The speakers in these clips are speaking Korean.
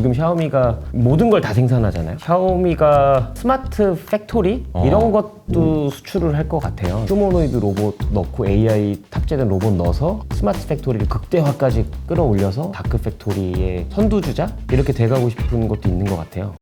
지금 샤오미가 모든 걸 다 생산하잖아요. 샤오미가 스마트 팩토리 이런 것도 수출을 할 것 같아요. 휴머노이드 로봇 넣고 AI 탑재된 로봇 넣어서 스마트 팩토리를 극대화까지 끌어올려서 다크 팩토리의 선두주자 이렇게 돼가고 싶은 것도 있는 것 같아요.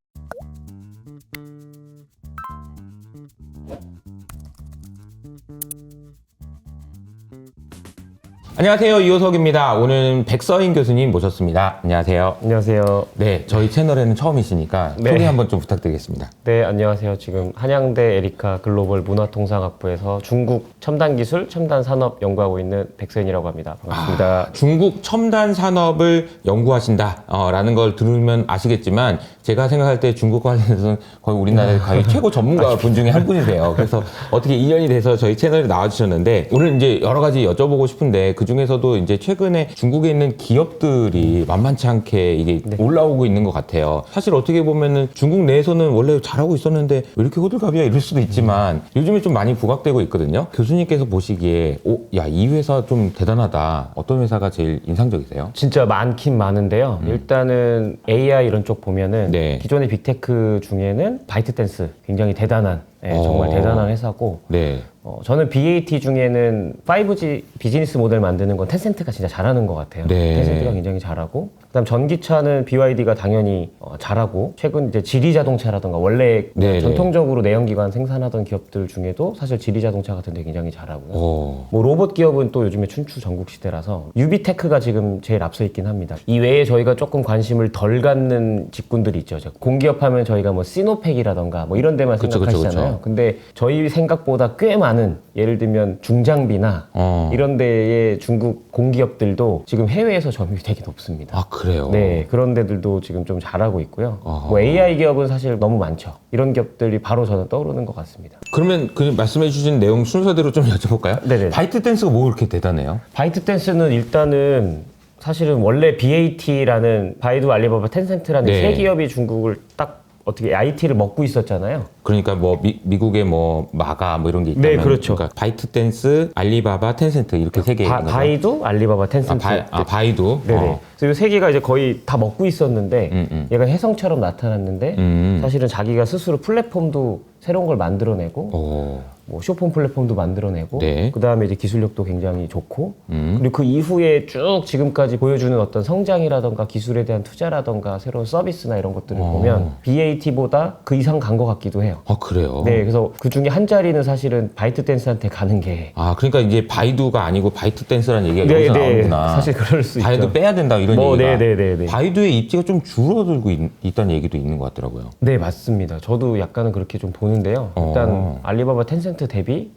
안녕하세요, 이호석입니다. 오늘은 백서인 교수님 모셨습니다. 안녕하세요. 안녕하세요. 네, 저희 채널에는 처음이시니까 네. 소개 한번 좀 부탁드리겠습니다. 네, 안녕하세요. 지금 한양대 에리카 글로벌 문화통상학부에서 중국 첨단기술, 첨단산업 연구하고 있는 백서인이라고 합니다. 반갑습니다. 중국 첨단 산업을 연구하신다라는 걸 들으면 아시겠지만 제가 생각할 때 중국 관련해서는 거의 우리나라의 거의 최고 전문가 분 중에 한 분이세요. 그래서 어떻게 인연이 돼서 저희 채널에 나와주셨는데 오늘 이제 여러 가지 여쭤보고 싶은데 그 중에서도 이제 최근에 중국에 있는 기업들이 만만치 않게 이게 올라오고 있는 것 같아요. 사실 어떻게 보면은 중국 내에서는 원래 잘하고 있었는데 왜 이렇게 호들갑이야 이럴 수도 있지만 요즘에 좀 많이 부각되고 있거든요. 교수님께서 보시기에 야, 이 회사 좀 대단하다. 어떤 회사가 제일 인상적이세요? 진짜 많긴 많은데요. 일단은 AI 이런 쪽 보면은 네. 기존의 빅테크 중에는 바이트댄스 굉장히 대단한 정말 대단한 회사고 네. 저는 BAT 중에는 5G 비즈니스 모델 만드는 건 텐센트가 진짜 잘하는 것 같아요. 네. 텐센트가 굉장히 잘하고 그다음 전기차는 BYD가 당연히 잘하고 최근 이제 지리 자동차라든가 원래 네, 전통적으로 내연기관 생산하던 기업들 중에도 사실 지리 자동차 같은 데 굉장히 잘하고요. 오. 뭐 로봇 기업은 또 요즘에 춘추 전국 시대라서 유비테크가 지금 제일 앞서 있긴 합니다. 이 외에 저희가 조금 관심을 덜 갖는 직군들이 있죠. 공기업 하면 저희가 뭐 시노팩이라던가 뭐 이런 데만 그쵸, 생각하시잖아요. 그쵸. 근데 저희 생각보다 꽤 많은 예를 들면 중장비나 이런 데의 중국 공기업들도 지금 해외에서 점유율이 되게 높습니다. 아, 그래요? 네, 그런 데들도 지금 좀 잘하고 있고요. 어허. 뭐 AI 기업은 사실 너무 많죠. 이런 기업들이 바로 저는 떠오르는 것 같습니다. 그러면 그 말씀해 주신 내용 순서대로 좀 여쭤볼까요? 네네. 바이트댄스가 뭐 그렇게 대단해요? 바이트댄스는 일단은 사실은 원래 BAT라는 바이두, 알리바바, 텐센트라는 네. 세 기업이 중국을 딱 어떻게 IT를 먹고 있었잖아요. 그러니까 뭐 미국의 뭐 마가 뭐 이런 게 있다면 네, 그렇죠. 그러니까 바이트댄스, 알리바바, 텐센트 이렇게 세 개 있는 거죠? 바이두, 알리바바, 텐센트. 바이두. 네네. 그래서 이 세 개가 이제 거의 다 먹고 있었는데 얘가 혜성처럼 나타났는데 사실은 자기가 스스로 플랫폼도 새로운 걸 만들어내고 오. 뭐 쇼폰 플랫폼도 만들어내고 네. 그 다음에 이제 기술력도 굉장히 좋고 그리고 그 이후에 쭉 지금까지 보여주는 어떤 성장이라던가 기술에 대한 투자라던가 새로운 서비스나 이런 것들을 보면 BAT보다 그 이상 간 것 같기도 해요. 아, 그래요? 네, 그래서 그 중에 한 자리는 사실은 바이트댄스한테 가는 게 아, 그러니까 이제 바이두가 아니고 바이트댄스라는 얘기가 여기서 나오는구나. 사실 그럴 수 바이두 있죠. 빼야 된다 이런 얘기가. 네네네. 바이두의 입지가 좀 줄어들고 있다는 얘기도 있는 것 같더라고요. 네, 맞습니다. 저도 약간은 그렇게 좀 보는데요. 일단 알리바바, 텐센트 대비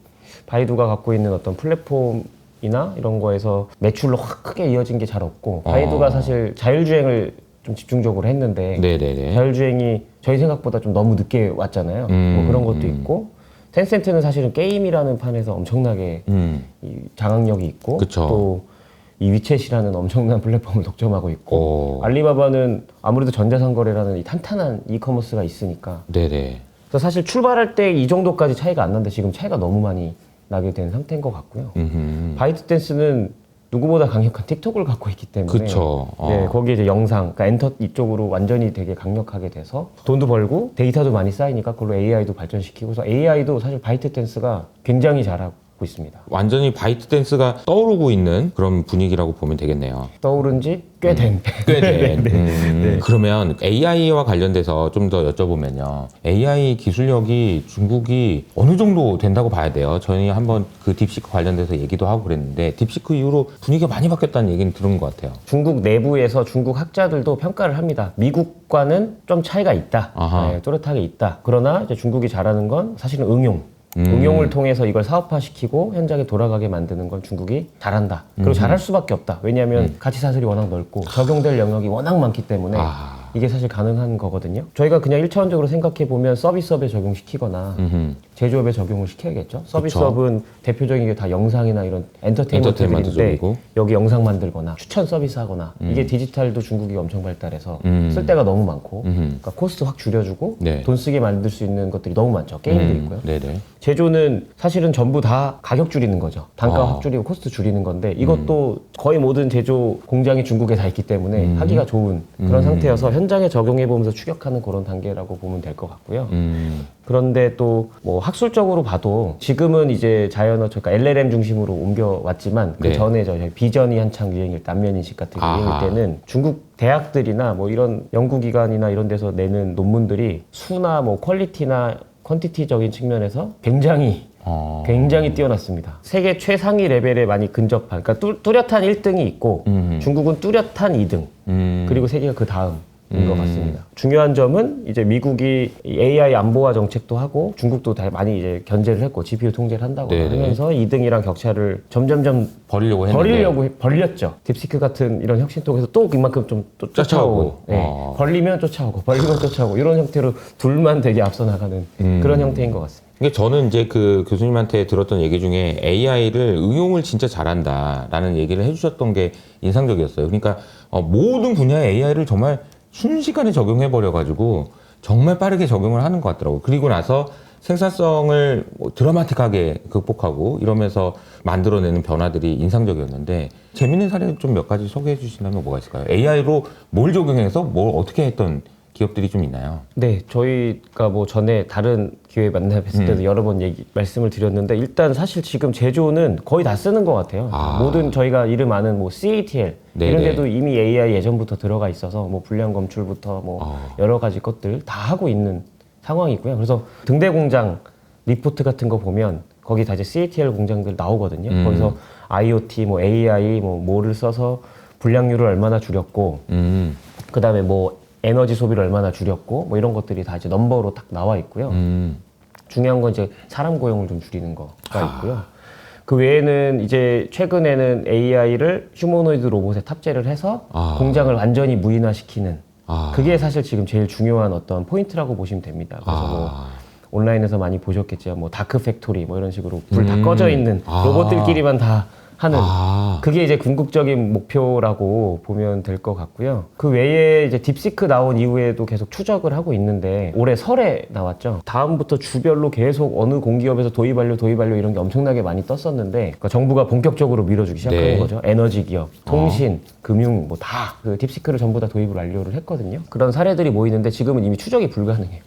바이두가 갖고 있는 어떤 플랫폼이나 이런 거에서 매출로 확 크게 이어진 게 잘 없고 바이두가 사실 자율주행을 좀 집중적으로 했는데 네네네. 자율주행이 저희 생각보다 좀 너무 늦게 왔잖아요. 뭐 그런 것도 있고 텐센트는 사실은 게임이라는 판에서 엄청나게 이 장악력이 있고 그쵸. 또 이 위챗이라는 엄청난 플랫폼을 독점하고 있고 오. 알리바바는 아무래도 전자상거래라는 이 탄탄한 이커머스가 있으니까 네네. 그래서 사실 출발할 때 이 정도까지 차이가 안 나는데 지금 차이가 너무 많이 나게 된 상태인 것 같고요. 바이트댄스는 누구보다 강력한 틱톡을 갖고 있기 때문에 그쵸. 네, 거기에 이제 영상, 그러니까 엔터 이쪽으로 완전히 되게 강력하게 돼서 돈도 벌고 데이터도 많이 쌓이니까 그걸로 AI도 발전시키고 그래서 AI도 사실 바이트댄스가 굉장히 잘하고 있습니다. 완전히 바이트댄스가 떠오르고 있는 그런 분위기라고 보면 되겠네요. 떠오른 지 꽤 된. 꽤 된. 그러면 AI와 관련돼서 좀 더 여쭤보면요. AI 기술력이 중국이 어느 정도 된다고 봐야 돼요? 저희 한번 그 딥시크 관련돼서 얘기도 하고 그랬는데 딥시크 이후로 분위기가 많이 바뀌었다는 얘기는 들은 것 같아요. 중국 내부에서 중국 학자들도 평가를 합니다. 미국과는 좀 차이가 있다. 아하. 네, 또렷하게 있다. 그러나 이제 중국이 잘하는 건 사실은 응용. 응용을 통해서 이걸 사업화시키고 현장에 돌아가게 만드는 건 중국이 잘한다. 그리고 잘할 수밖에 없다. 왜냐하면 가치 사슬이 워낙 넓고 적용될 영역이 워낙 많기 때문에 이게 사실 가능한 거거든요. 저희가 그냥 1차원적으로 생각해 보면 서비스업에 적용시키거나 제조업에 적용을 시켜야겠죠. 서비스업은 대표적인 게 다 영상이나 이런 엔터테인먼트들인데 쪽이고. 여기 영상 만들거나 추천 서비스 하거나 이게 디지털도 중국이 엄청 발달해서 쓸 데가 너무 많고 그러니까 코스트 확 줄여주고 네. 돈 쓰게 만들 수 있는 것들이 너무 많죠. 게임도 있고요. 네네. 제조는 사실은 전부 다 가격 줄이는 거죠. 단가 확 줄이고 코스트 줄이는 건데 이것도 거의 모든 제조 공장이 중국에 다 있기 때문에 하기가 좋은 그런 상태여서 현장에 적용해 보면서 추격하는 그런 단계라고 보면 될 것 같고요. 그런데 또 뭐 학술적으로 봐도 지금은 이제 자연어 그러니까 LLM 중심으로 옮겨왔지만 그 네. 전에 저 비전이 한창 유행일 때 안면인식 같은 게 유행일 아하. 때는 중국 대학들이나 뭐 이런 연구기관이나 이런 데서 내는 논문들이 수나 뭐 퀄리티나 퀀티티적인 측면에서 굉장히 뛰어났습니다. 세계 최상위 레벨에 많이 근접한, 그러니까 뚜렷한 1등이 있고 중국은 뚜렷한 2등, 그리고 세계가 그 다음인 것 같습니다. 중요한 점은 이제 미국이 이 AI 안보화 정책도 하고 중국도 다 많이 이제 견제를 했고 GPU 통제를 한다고 네네. 하면서 2등이랑 격차를 점점점 버리려고 했는데. 벌렸죠. 딥시크 같은 이런 혁신 통해서 또 이만큼 좀 또 쫓아오고. 네. 벌리면 쫓아오고 이런 형태로 둘만 되게 앞서 나가는 그런 형태인 것 같습니다. 그러니까 저는 이제 그 교수님한테 들었던 얘기 중에 AI를 응용을 진짜 잘한다라는 얘기를 해주셨던 게 인상적이었어요. 그러니까 모든 분야의 AI를 정말 순식간에 적용해 버려가지고 정말 빠르게 적용을 하는 것 같더라고요. 그리고 나서 생산성을 드라마틱하게 극복하고 이러면서 만들어내는 변화들이 인상적이었는데 재밌는 사례 좀 몇 가지 소개해 주신다면 뭐가 있을까요? AI로 뭘 적용해서 뭘 어떻게 했던 기업들이 좀 있나요? 네, 저희가 뭐 전에 다른 기회에 만나 뵀을 때도 여러 번 말씀을 드렸는데 일단 사실 지금 제조는 거의 다 쓰는 것 같아요. 모든 저희가 이름 아는 뭐 CATL 네네. 이런 데도 이미 AI 예전부터 들어가 있어서 뭐 불량 검출부터 뭐 여러 가지 것들 다 하고 있는 상황이고요. 그래서 등대 공장 리포트 같은 거 보면 거기 다 이제 CATL 공장들 나오거든요. 거기서 IoT, 뭐 AI, 뭐를 써서 불량률을 얼마나 줄였고, 그 다음에 뭐 에너지 소비를 얼마나 줄였고, 뭐 이런 것들이 다 이제 넘버로 딱 나와 있고요. 중요한 건 이제 사람 고용을 좀 줄이는 거가 있고요. 그 외에는 이제 최근에는 AI를 휴머노이드 로봇에 탑재를 해서 공장을 완전히 무인화시키는 그게 사실 지금 제일 중요한 어떤 포인트라고 보시면 됩니다. 그래서 뭐 온라인에서 많이 보셨겠지만 뭐 다크 팩토리 뭐 이런 식으로 불 다 꺼져 있는 로봇들끼리만 다 하는 그게 이제 궁극적인 목표라고 보면 될 것 같고요. 그 외에 이제 딥시크 나온 이후에도 계속 추적을 하고 있는데 올해 설에 나왔죠. 다음부터 주별로 계속 어느 공기업에서 도입 완료 이런 게 엄청나게 많이 떴었는데 그러니까 정부가 본격적으로 밀어주기 시작하는 네. 거죠. 에너지 기업, 통신, 금융 뭐 다 그 딥시크를 전부 다 도입을 완료를 했거든요. 그런 사례들이 모이는데 지금은 이미 추적이 불가능해요.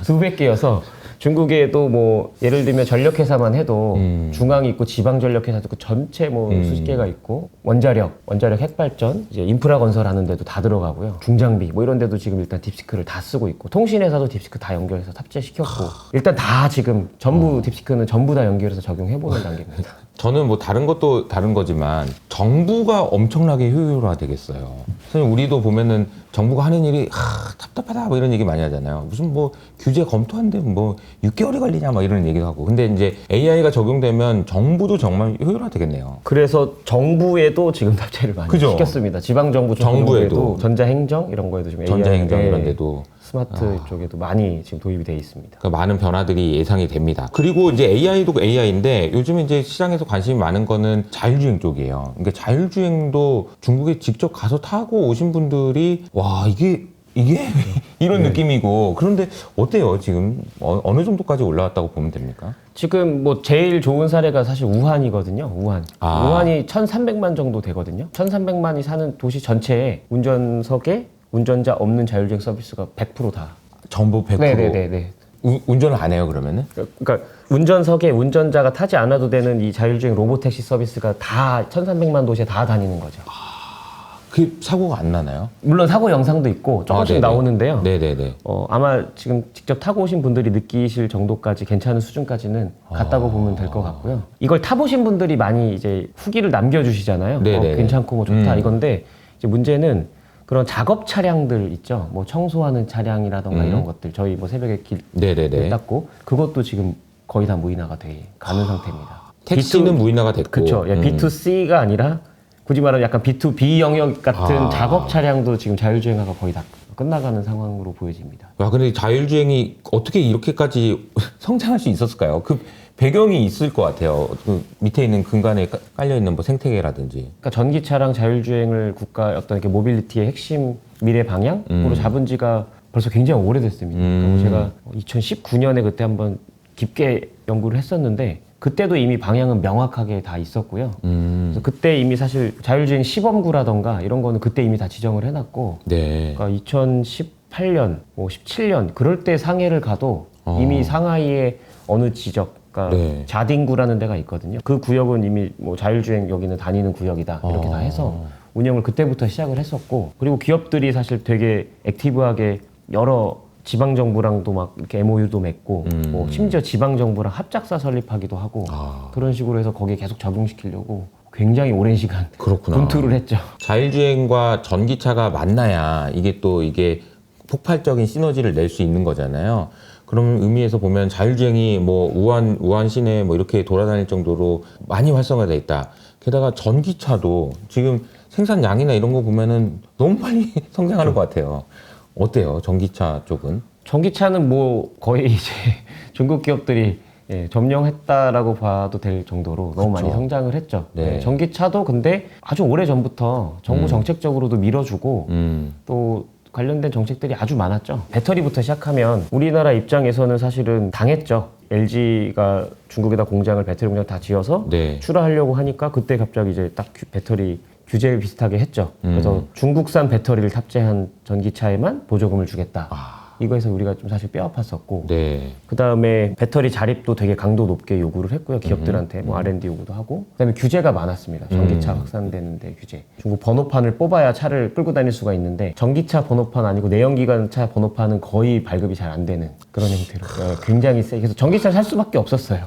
수백 개여서 중국에도 뭐 예를 들면 전력회사만 해도 중앙이 있고 지방 전력회사도 있고 전체 뭐 수십 개가 있고 원자력 핵발전 이제 인프라 건설하는 데도 다 들어가고요. 중장비 뭐 이런 데도 지금 일단 딥시크를 다 쓰고 있고 통신회사도 딥시크 다 연결해서 탑재시켰고 일단 다 지금 전부 딥시크는 전부 다 연결해서 적용해보는 단계입니다. 저는 뭐 다른 것도 다른 거지만 정부가 엄청나게 효율화되겠어요. 사실 우리도 보면은 정부가 하는 일이 답답하다 뭐 이런 얘기 많이 하잖아요. 무슨 뭐 규제 검토하는데 뭐 6개월이 걸리냐 막 이런 얘기도 하고. 근데 이제 AI가 적용되면 정부도 정말 효율화되겠네요. 그래서 정부에도 지금 탑재를 많이 그죠? 시켰습니다. 지방정부 정부에도 전자행정 이런 거에도 지금 전자행정 AI, 이런 데도 스마트 쪽에도 많이 지금 도입이 돼 있습니다. 그러니까 많은 변화들이 예상이 됩니다. 그리고 이제 AI도 AI인데 요즘 이제 시장에서 관심이 많은 거는 자율주행 쪽이에요. 그러니까 자율주행도 중국에 직접 가서 타고 오신 분들이 와 이게 이런 느낌이고 그런데 어때요 지금 어느 정도까지 올라왔다고 보면 됩니까? 지금 뭐 제일 좋은 사례가 사실 우한이거든요. 우한이 1,300만 정도 되거든요. 1,300만이 사는 도시 전체에 운전석에 운전자 없는 자율주행 서비스가 100% 다. 전부 100%? 네네네. 운전을 안 해요 그러면은? 그러니까 운전석에 운전자가 타지 않아도 되는 이 자율주행 로보택시 서비스가 다 1,300만 도시에 다 다니는 거죠. 그 사고가 안 나나요? 물론 사고 영상도 있고 조금씩 나오는데요. 네네네. 아마 지금 직접 타고 오신 분들이 느끼실 정도까지 괜찮은 수준까지는 갔다고 보면 될 것 같고요. 이걸 타보신 분들이 많이 이제 후기를 남겨주시잖아요. 괜찮고 뭐 좋다 이건데 이제 문제는 그런 작업 차량들 있죠. 뭐 청소하는 차량이라던가 이런 것들 저희 뭐 새벽에 길 닦고 그것도 지금 거의 다 무인화가 돼 가는 상태입니다. 택시는 무인화가 됐고. 그렇죠. B2C가 아니라 굳이 말하면 약간 B2B 영역 같은 작업 차량도 지금 자율주행화가 거의 다 끝나가는 상황으로 보여집니다. 와, 근데 자율주행이 어떻게 이렇게까지 성장할 수 있었을까요? 그 배경이 있을 것 같아요. 그 밑에 있는 근간에 깔려 있는 뭐 생태계라든지. 그러니까 전기차랑 자율주행을 국가 어떤 이렇게 모빌리티의 핵심 미래 방향으로 잡은 지가 벌써 굉장히 오래됐습니다. 그리고 제가 2019년에 그때 한번 깊게 연구를 했었는데 그때도 이미 방향은 명확하게 다 있었고요. 그래서 그때 이미 사실 자율주행 시범구라던가 이런 거는 그때 이미 다 지정을 해놨고, 네. 그러니까 2018년, 뭐 17년 그럴 때 상해를 가도 이미 상하이의 어느 지적, 그러니까 네. 자딩구라는 데가 있거든요. 그 구역은 이미 뭐 자율주행 여기는 다니는 구역이다 이렇게 다 해서 운영을 그때부터 시작을 했었고, 그리고 기업들이 사실 되게 액티브하게 여러 지방 정부랑도 막 이렇게 MOU도 맺고, 뭐 심지어 지방 정부랑 합작사 설립하기도 하고 그런 식으로 해서 거기에 계속 적용시키려고 굉장히 오랜 시간 그렇구나. 분투를 했죠. 자율주행과 전기차가 만나야 이게 폭발적인 시너지를 낼 수 있는 거잖아요. 그런 의미에서 보면 자율주행이 뭐 우한 시내 뭐 이렇게 돌아다닐 정도로 많이 활성화돼 있다. 게다가 전기차도 지금 생산량이나 이런 거 보면은 너무 빨리 성장하는 것 같아요. 어때요? 전기차 쪽은? 전기차는 뭐 거의 이제 중국 기업들이 점령했다라고 봐도 될 정도로 너무 많이 성장을 했죠. 네. 전기차도 근데 아주 오래 전부터 정부 정책적으로도 밀어주고 또 관련된 정책들이 아주 많았죠. 배터리부터 시작하면 우리나라 입장에서는 사실은 당했죠. LG가 중국에다 공장을 배터리 공장 다 지어서 네. 출하하려고 하니까 그때 갑자기 이제 딱 배터리 규제 비슷하게 했죠. 그래서 중국산 배터리를 탑재한 전기차에만 보조금을 주겠다. 이거에서 우리가 좀 사실 뼈 아팠었고, 네. 그 다음에 배터리 자립도 되게 강도 높게 요구를 했고요. 기업들한테 뭐 R&D 요구도 하고, 그 다음에 규제가 많았습니다. 전기차 확산되는데 규제. 중국 번호판을 뽑아야 차를 끌고 다닐 수가 있는데 전기차 번호판 아니고 내연기관차 번호판은 거의 발급이 잘 안 되는 그런 형태로 굉장히 세게. 그래서 전기차를 살 수밖에 없었어요.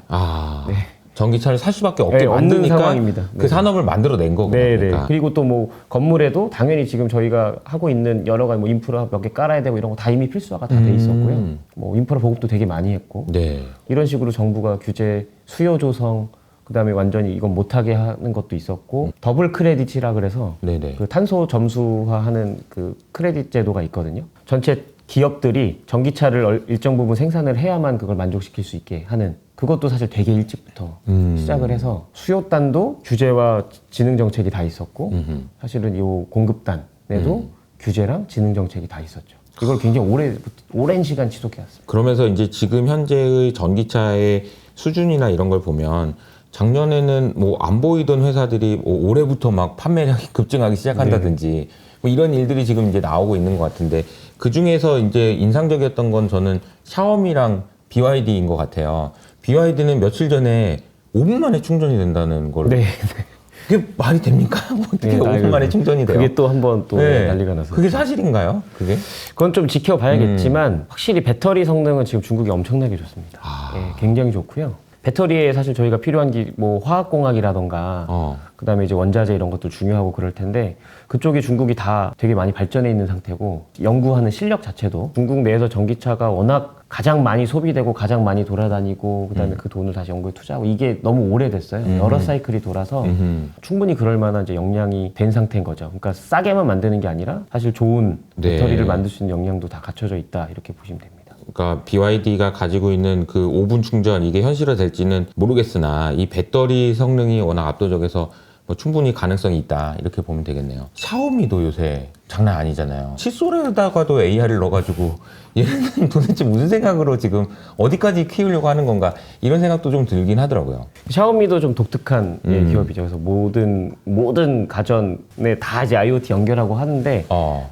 네. 전기차를 살 수밖에 없게 네, 없는 만드니까 상황입니다. 그 네. 산업을 만들어낸 거군요. 네네. 그러니까. 그리고 또 뭐 건물에도 당연히 지금 저희가 하고 있는 여러 가지 뭐 인프라 몇 개 깔아야 되고 이런 거 다 이미 필수화가 다 돼 있었고요. 뭐 인프라 보급도 되게 많이 했고, 네. 이런 식으로 정부가 규제, 수요 조성, 그다음에 완전히 이건 못하게 하는 것도 있었고, 더블 크레딧이라 그래서 네네. 그 탄소 점수화하는 그 크레딧 제도가 있거든요. 전체 기업들이 전기차를 일정 부분 생산을 해야만 그걸 만족시킬 수 있게 하는, 그것도 사실 되게 일찍부터 시작을 해서 수요단도 규제와 지능 정책이 다 있었고, 사실은 이 공급단에도 규제랑 지능 정책이 다 있었죠. 이걸 굉장히 오랜 시간 지속해왔습니다. 그러면서 이제 지금 현재의 전기차의 수준이나 이런 걸 보면 작년에는 뭐 안 보이던 회사들이 뭐 올해부터 막 판매량이 급증하기 시작한다든지 뭐 이런 일들이 지금 이제 나오고 있는 것 같은데, 그 중에서 이제 인상적이었던 건 저는 샤오미랑 BYD인 것 같아요. BYD는 며칠 전에 5분 만에 충전이 된다는 걸. 네. 그게 말이 됩니까? 어떻게 5분 만에 충전이 돼요? 그게 또 한 번 또 난리가 나서. 그게 사실인가요? 그게? 그건 좀 지켜봐야겠지만 확실히 배터리 성능은 지금 중국이 엄청나게 좋습니다. 굉장히 좋고요. 배터리에 사실 저희가 필요한 게 뭐 화학공학이라던가 그다음에 이제 원자재 이런 것도 중요하고 그럴 텐데, 그쪽이 중국이 다 되게 많이 발전해 있는 상태고, 연구하는 실력 자체도 중국 내에서 전기차가 워낙 가장 많이 소비되고 가장 많이 돌아다니고, 그다음에 그 돈을 다시 연구에 투자하고, 이게 너무 오래됐어요. 여러 사이클이 돌아서 충분히 그럴 만한 이제 역량이 된 상태인 거죠. 그러니까 싸게만 만드는 게 아니라 사실 좋은 배터리를 만들 수 있는 역량도 다 갖춰져 있다, 이렇게 보시면 됩니다. 그러니까 BYD가 가지고 있는 그 5분 충전, 이게 현실화될지는 모르겠으나 이 배터리 성능이 워낙 압도적이어서 뭐 충분히 가능성이 있다, 이렇게 보면 되겠네요. 샤오미도 요새 장난 아니잖아요. 칫솔에다가도 AR을 넣어가지고 얘는 도대체 무슨 생각으로 지금 어디까지 키우려고 하는 건가, 이런 생각도 좀 들긴 하더라고요. 샤오미도 좀 독특한 기업이죠. 그래서 모든 가전에 다 이제 IoT 연결하고 하는데,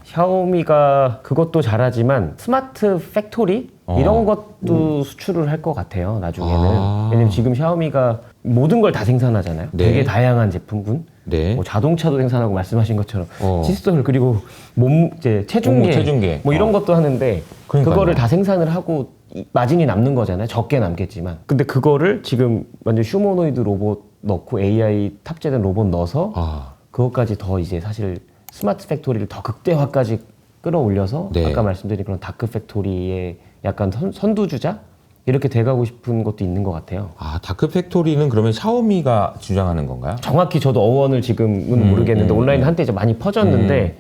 샤오미가 그것도 잘하지만 스마트 팩토리 이런 것도 수출을 할 것 같아요, 나중에는. 왜냐면 지금 샤오미가 모든 걸 다 생산하잖아요. 네. 되게 다양한 제품군. 네. 뭐 자동차도 생산하고 말씀하신 것처럼 칫솔, 그리고 이제 체중계 뭐 이런 것도 하는데, 그러니까요. 그거를 다 생산을 하고 마진이 남는 거잖아요. 적게 남겠지만. 근데 그거를 지금 완전 휴머노이드 로봇 넣고 AI 탑재된 로봇 넣어서 그것까지 더 이제 사실 스마트 팩토리를 더 극대화까지 끌어올려서 아까 말씀드린 그런 다크 팩토리의 약간 선두주자? 이렇게 돼가고 싶은 것도 있는 것 같아요. 다크 팩토리는 그러면 샤오미가 주장하는 건가요? 정확히 저도 어원을 지금은 모르겠는데 온라인 한때 이제 많이 퍼졌는데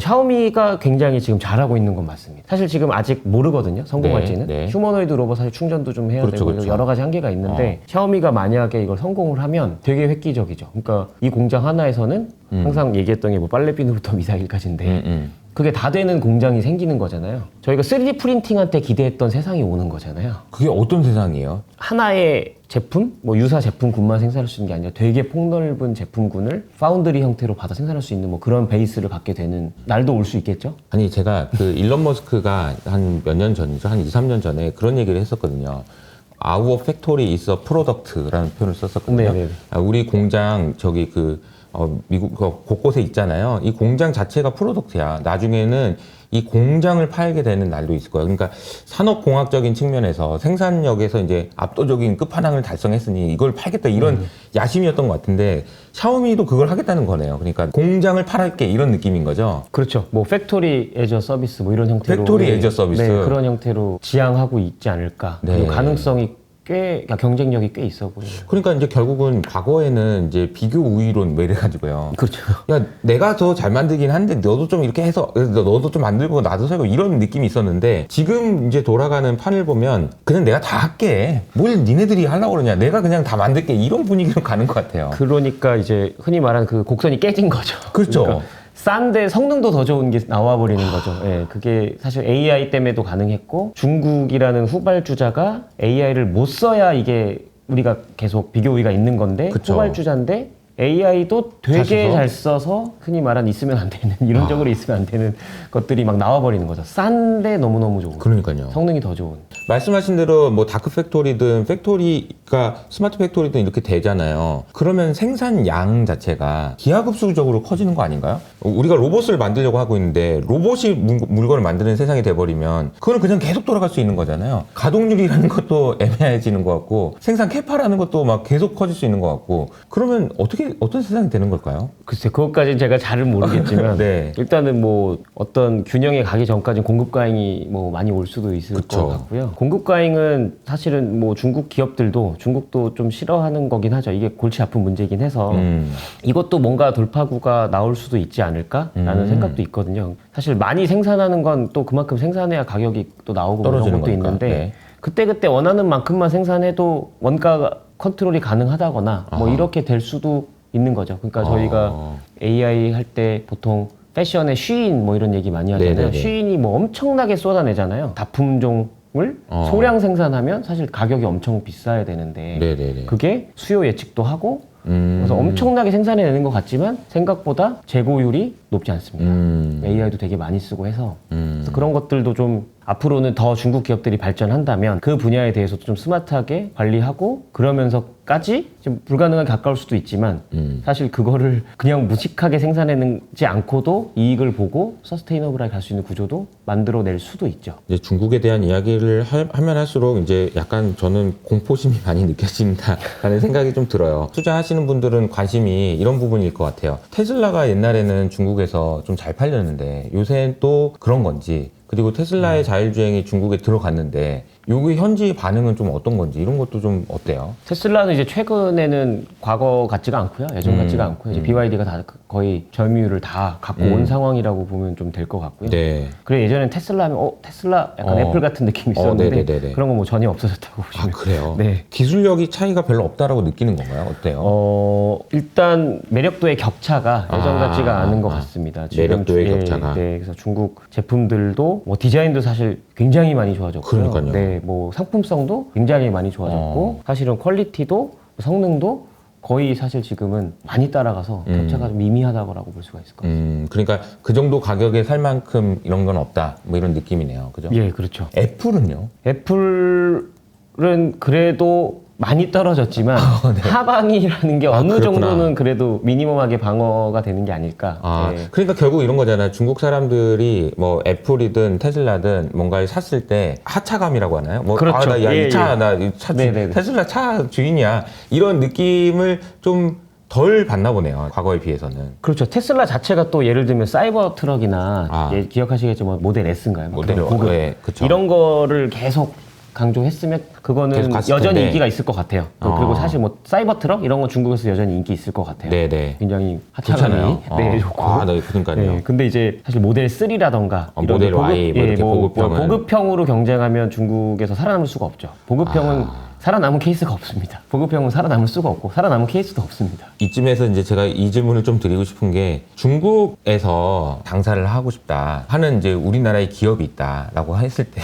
샤오미가 굉장히 지금 잘하고 있는 건 맞습니다. 사실 지금 아직 모르거든요. 성공할지는. 네, 네. 휴머노이드 로봇 사실 충전도 좀 해야 그렇죠, 되고 그렇죠. 여러 가지 한계가 있는데 샤오미가 만약에 이걸 성공을 하면 되게 획기적이죠. 그러니까 이 공장 하나에서는 항상 얘기했던 게 뭐 빨래비누부터 미사일까지인데 그게 다 되는 공장이 생기는 거잖아요. 저희가 3D 프린팅한테 기대했던 세상이 오는 거잖아요. 그게 어떤 세상이에요? 하나의 제품, 뭐 유사 제품군만 생산할 수 있는 게 아니라 되게 폭넓은 제품군을 파운드리 형태로 받아 생산할 수 있는 뭐 그런 베이스를 갖게 되는 날도 올 수 있겠죠? 아니 제가 그 일론 머스크가 한 몇 년 전이죠. 한 2, 3년 전에 그런 얘기를 했었거든요. Our factory is a product라는 표현을 썼었거든요. 네네. 우리 공장 저기 미국 곳곳에 있잖아요. 이 공장 자체가 프로덕트야. 나중에는 이 공장을 팔게 되는 날도 있을 거예요. 그러니까 산업공학적인 측면에서 생산력에서 이제 압도적인 끝판왕을 달성했으니 이걸 팔겠다 이런 야심이었던 것 같은데 샤오미도 그걸 하겠다는 거네요. 그러니까 공장을 팔게 이런 느낌인 거죠. 그렇죠. 뭐 팩토리 애저 서비스 뭐 이런 형태로 팩토리 애저 서비스. 네, 그런 형태로 지향하고 있지 않을까. 네. 그리고 가능성이 그러니까 경쟁력이 꽤 있어 보여요. 그러니까 이제 결국은 과거에는 이제 비교 우위론 뭐 이래가지고요. 그렇죠. 야, 내가 더 잘 만들긴 한데 너도 좀 이렇게 해서 너도 좀 만들고 나도 살고 이런 느낌이 있었는데 지금 이제 돌아가는 판을 보면 그냥 내가 다 할게. 뭘 니네들이 하려고 그러냐. 내가 그냥 다 만들게. 이런 분위기로 가는 것 같아요. 그러니까 이제 흔히 말하는 그 곡선이 깨진 거죠. 그렇죠. 그러니까 싼데 성능도 더 좋은 게 나와 버리는 거죠. 예, 그게 사실 AI 때문에도 가능했고 중국이라는 후발주자가 AI를 못 써야 이게 우리가 계속 비교 우위가 있는 건데 그쵸. 후발주자인데 AI도 되게 잘 잘 써서 흔히 말하는 있으면 안 되는 이론적으로 있으면 안 되는 것들이 막 나와 버리는 거죠. 싼데 너무너무 좋은. 그러니까요. 성능이 더 좋은. 말씀하신 대로 뭐 다크 팩토리든 팩토리가 스마트 팩토리든 이렇게 되잖아요. 그러면 생산량 자체가 기하급수적으로 커지는 거 아닌가요? 우리가 로봇을 만들려고 하고 있는데 로봇이 물건을 만드는 세상이 돼버리면 그거는 그냥 계속 돌아갈 수 있는 거잖아요. 가동률이라는 것도 애매해지는 것 같고 생산 캐파라는 것도 막 계속 커질 수 있는 것 같고 그러면 어떤 세상이 되는 걸까요? 글쎄 그것까지는 제가 잘은 모르겠지만 네. 일단은 뭐 어떤 균형에 가기 전까지는 공급 과잉이 뭐 많이 올 수도 있을 그쵸. 것 같고요. 공급 과잉은 사실은 뭐 중국 기업들도 중국도 좀 싫어하는 거긴 하죠. 이게 골치 아픈 문제긴 해서 이것도 뭔가 돌파구가 나올 수도 있지 않을까라는 생각도 있거든요. 사실 많이 생산하는 건 또 그만큼 생산해야 가격이 또 나오고 그런 떨어지는 것도 거니까. 있는데 네. 그때그때 원하는 만큼만 생산해도 원가 컨트롤이 가능하다거나 뭐 아하. 이렇게 될 수도 있는 거죠. 그러니까 저희가 AI 할 때 보통 패션의 쉬인 뭐 이런 얘기 많이 하잖아요. 네네네. 쉬인이 뭐 엄청나게 쏟아내잖아요. 다품종을 소량 생산하면 사실 가격이 엄청 비싸야 되는데 네네네. 그게 수요 예측도 하고 그래서 엄청나게 생산해내는 것 같지만 생각보다 재고율이 높지 않습니다. AI도 되게 많이 쓰고 해서 그래서 그런 것들도 좀 앞으로는 더 중국 기업들이 발전한다면 그 분야에 대해서도 좀 스마트하게 관리하고 그러면서까지 좀 불가능하게 가까울 수도 있지만 사실 그거를 그냥 무식하게 생산해내지 않고도 이익을 보고 서스테이너블하게 갈 수 있는 구조도 만들어낼 수도 있죠. 이제 중국에 대한 이야기를 하면 할수록 이제 약간 저는 공포심이 많이 느껴진다라는 생각이 좀 들어요. 투자하시는 분들은 관심이 이런 부분일 것 같아요. 테슬라가 옛날에는 중국에서 좀 잘 팔렸는데 요새는 또 그런 건지 그리고 테슬라의 자율주행이 중국에 들어갔는데 요게 현지 반응은 좀 어떤 건지 이런 것도 좀 어때요? 테슬라는 이제 최근에는 과거 같지가 않고요. 예전 같지가 않고요. 이제 BYD가 다 거의 점유율을 다 갖고 온 상황이라고 보면 좀 될 것 같고요. 네. 그래 예전엔 테슬라 하면 테슬라 약간 애플 같은 느낌이 있었는데 네네네네. 그런 거 뭐 전혀 없어졌다고 아 보시면. 그래요? 네. 기술력이 차이가 별로 없다라고 느끼는 건가요? 어때요? 일단 매력도의 격차가 예전 같지가 않은 것 같습니다. 매력도의 격차가. 네, 그래서 중국 제품들도 뭐 디자인도 사실 굉장히 많이 좋아졌고요. 그러니까요. 네, 뭐 상품성도 굉장히 많이 좋아졌고 사실은 퀄리티도 성능도 거의 사실 지금은 많이 따라가서 격차가 좀 미미하다고 볼 수가 있을 것 같습니다. 그러니까 그 정도 가격에 살 만큼 이런 건 없다. 뭐 이런 느낌이네요. 그죠? 예, 그렇죠. 애플은요? 애플은 그래도 많이 떨어졌지만 하방이라는 게 어느 그렇구나. 정도는 그래도 미니멈하게 방어가 되는 게 아닐까. 아, 예. 그러니까 결국 이런 거잖아요. 중국 사람들이 뭐 애플이든 테슬라든 뭔가를 샀을 때 하차감이라고 하나요? 뭐, 그렇죠. 나 야, 예, 이 차, 예. 나 이 차, 네네네. 테슬라 차 주인이야. 이런 느낌을 좀 덜 받나 보네요. 과거에 비해서는. 그렇죠. 테슬라 자체가 또 예를 들면 사이버 트럭이나 아. 기억하시겠지만 모델 S인가요? 모델 그런 고급 네, 그쵸. 이런 거를 계속 강조했으면 계속 그거는 갔을 여전히 텐데. 인기가 있을 것 같아요. 그리고 사실 뭐 사이버 트럭 이런 건 중국에서 여전히 인기 있을 것 같아요. 네네. 굉장히 하차감이 좋잖아요. 좋고. 아, 네, 그러니까요. 네, 근데 이제 사실 모델 3라던가 모델 Y 뭐 이렇게 보급형은 보급형으로 경쟁하면 중국에서 살아남을 수가 없죠. 보급형은 살아남은 케이스가 없습니다. 보급형은 살아남을 수가 없고 살아남은 케이스도 없습니다. 이쯤에서 이제 제가 이 질문을 좀 드리고 싶은 게 중국에서 장사를 하고 싶다 하는 이제 우리나라의 기업이 있다라고 했을 때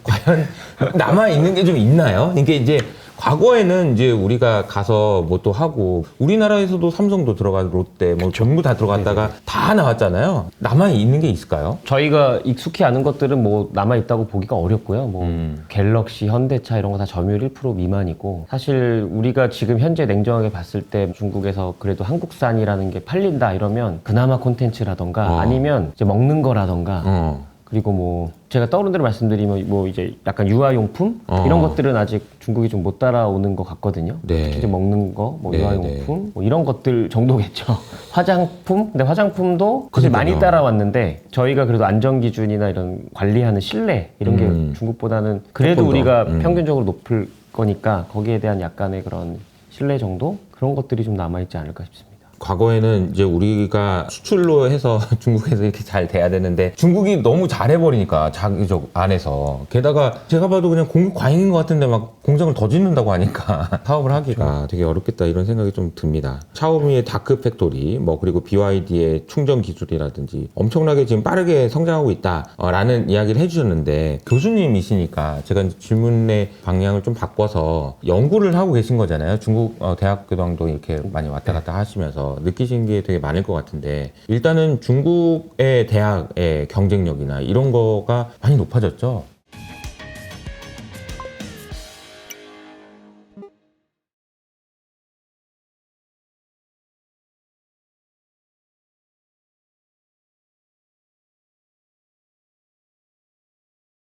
과연 남아 있는 게 좀 있나요? 이게 이제 과거에는 이제 우리가 가서 뭐 또 하고 우리나라에서도 삼성도 들어가고 롯데 뭐 전부 다 들어갔다가 다 나왔잖아요. 남아 있는 게 있을까요? 저희가 익숙히 아는 것들은 뭐 남아 있다고 보기가 어렵고요. 뭐 갤럭시, 현대차 이런 거 다 점유율 1% 미만이고 사실 우리가 지금 현재 냉정하게 봤을 때 중국에서 그래도 한국산이라는 게 팔린다 이러면 그나마 콘텐츠라던가 아니면 이제 먹는 거라던가 그리고 뭐 제가 떠오르는 대로 말씀드리면 뭐 이제 약간 유아용품 이런 것들은 아직 중국이 좀 못 따라오는 것 같거든요. 네. 특히 이제 먹는 거, 뭐 네, 유아용품 뭐 이런 것들 정도겠죠. 화장품, 근데 화장품도 사실 많이 그러니까요. 따라왔는데 저희가 그래도 안전 기준이나 이런 관리하는 신뢰 이런 게 중국보다는 그래도 조금 더, 우리가 평균적으로 높을 거니까 거기에 대한 약간의 그런 신뢰 정도 그런 것들이 좀 남아 있지 않을까 싶습니다. 과거에는 이제 우리가 수출로 해서 중국에서 이렇게 잘 돼야 되는데 중국이 너무 잘해버리니까 자기 저 안에서 게다가 제가 봐도 그냥 공급 과잉인 것 같은데 막 공장을 더 짓는다고 하니까 사업을 하기가 되게 어렵겠다 이런 생각이 좀 듭니다. 샤오미의 다크 팩토리 뭐 그리고 BYD의 충전 기술이라든지 엄청나게 지금 빠르게 성장하고 있다라는 이야기를 해주셨는데 교수님이시니까 제가 이제 질문의 방향을 좀 바꿔서 연구를 하고 계신 거잖아요. 중국 대학교당도 이렇게 많이 왔다 갔다 하시면서 느끼신 게 되게 많을 것 같은데 일단은 중국의 대학의 경쟁력이나 이런 거가 많이 높아졌죠.